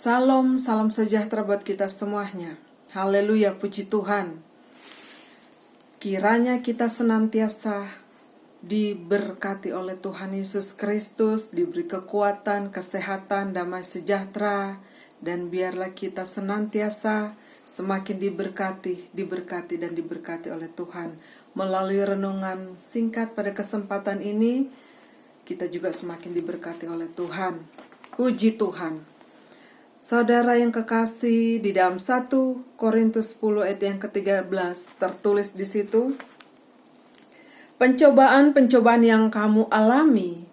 Salam, salam sejahtera buat kita semuanya. Haleluya, puji Tuhan. Kiranya kita senantiasa diberkati oleh Tuhan Yesus Kristus, diberi kekuatan, kesehatan, damai sejahtera, dan biarlah kita senantiasa semakin diberkati oleh Tuhan. Melalui renungan singkat pada kesempatan ini, kita juga semakin diberkati oleh Tuhan. Puji Tuhan. Saudara yang kekasih, di dalam 1 Korintus 10 ayat yang ke-13 tertulis di situ, pencobaan-pencobaan yang kamu alami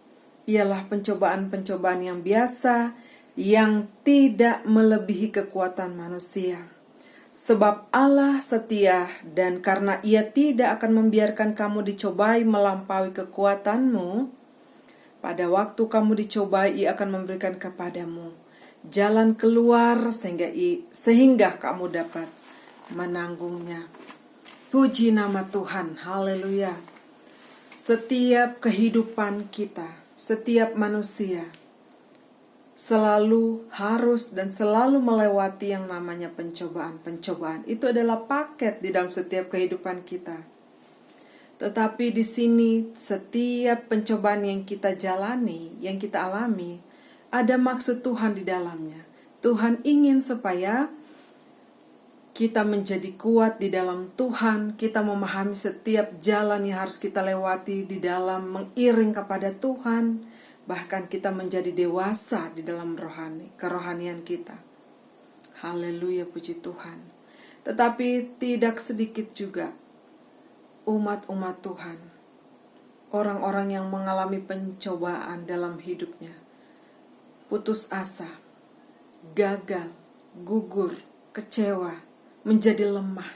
ialah pencobaan-pencobaan yang biasa, yang tidak melebihi kekuatan manusia. Sebab Allah setia, dan karena Ia tidak akan membiarkan kamu dicobai melampaui kekuatanmu, pada waktu kamu dicobai Ia akan memberikan kepadamu jalan keluar sehingga kamu dapat menanggungnya. Puji nama Tuhan, haleluya. Setiap kehidupan kita, setiap manusia selalu harus dan selalu melewati yang namanya pencobaan. Itu adalah paket di dalam setiap kehidupan kita. Tetapi di sini setiap pencobaan yang kita jalani, yang kita alami, ada maksud Tuhan di dalamnya. Tuhan ingin supaya kita menjadi kuat di dalam Tuhan. Kita memahami setiap jalan yang harus kita lewati di dalam mengiring kepada Tuhan. Bahkan kita menjadi dewasa di dalam kerohanian kita. Haleluya, puji Tuhan. Tetapi tidak sedikit juga umat-umat Tuhan, orang-orang yang mengalami pencobaan dalam hidupnya, putus asa, gagal, gugur, kecewa, menjadi lemah.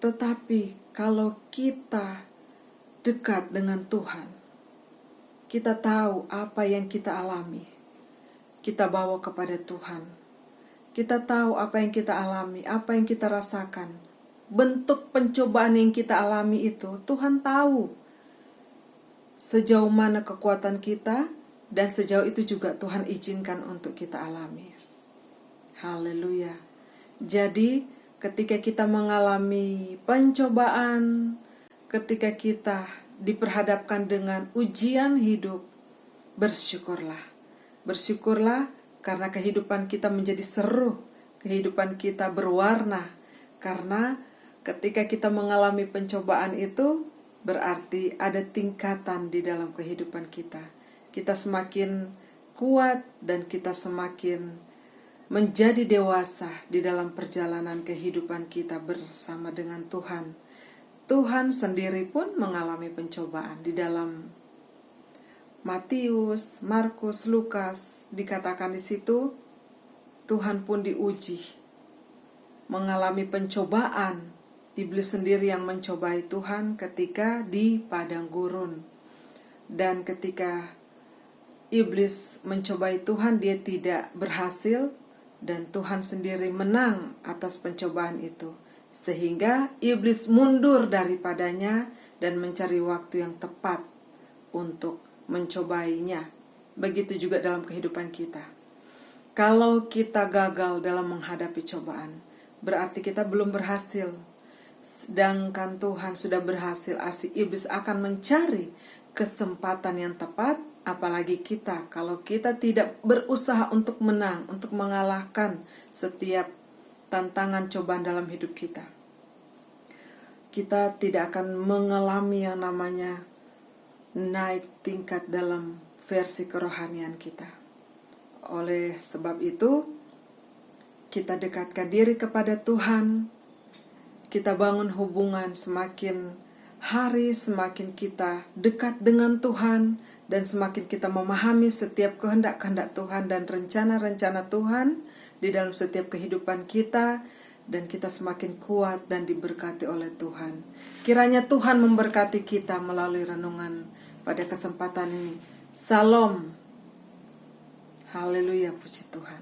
Tetapi kalau kita dekat dengan Tuhan, kita tahu apa yang kita alami, kita bawa kepada Tuhan. Kita tahu apa yang kita alami, apa yang kita rasakan. Bentuk pencobaan yang kita alami itu, Tuhan tahu sejauh mana kekuatan kita, dan sejauh itu juga Tuhan izinkan untuk kita alami. Haleluya. Jadi ketika kita mengalami pencobaan, ketika kita diperhadapkan dengan ujian hidup, bersyukurlah. Bersyukurlah karena kehidupan kita menjadi seru, kehidupan kita berwarna. Karena ketika kita mengalami pencobaan itu, berarti ada tingkatan di dalam kehidupan kita. Kita semakin kuat dan kita semakin menjadi dewasa di dalam perjalanan kehidupan kita bersama dengan Tuhan. Tuhan sendiri pun mengalami pencobaan. Di dalam Matius, Markus, Lukas dikatakan di situ, Tuhan pun diuji, mengalami pencobaan. Iblis sendiri yang mencobai Tuhan ketika di padang gurun. Dan ketika iblis mencobai Tuhan, dia tidak berhasil, dan Tuhan sendiri menang atas pencobaan itu. Sehingga iblis mundur daripadanya dan mencari waktu yang tepat untuk mencobainya. Begitu juga dalam kehidupan kita. Kalau kita gagal dalam menghadapi cobaan, berarti kita belum berhasil. Sedangkan Tuhan sudah berhasil, asik iblis akan mencari kesempatan yang tepat. Apalagi kita, kalau kita tidak berusaha untuk menang, untuk mengalahkan setiap tantangan cobaan dalam hidup kita, kita tidak akan mengalami yang namanya naik tingkat dalam versi kerohanian kita. Oleh sebab itu, kita dekatkan diri kepada Tuhan, kita bangun hubungan semakin hari, semakin kita dekat dengan Tuhan, dan semakin kita memahami setiap kehendak-kehendak Tuhan dan rencana-rencana Tuhan di dalam setiap kehidupan kita, dan kita semakin kuat dan diberkati oleh Tuhan. Kiranya Tuhan memberkati kita melalui renungan pada kesempatan ini. Salam. Haleluya, puji Tuhan.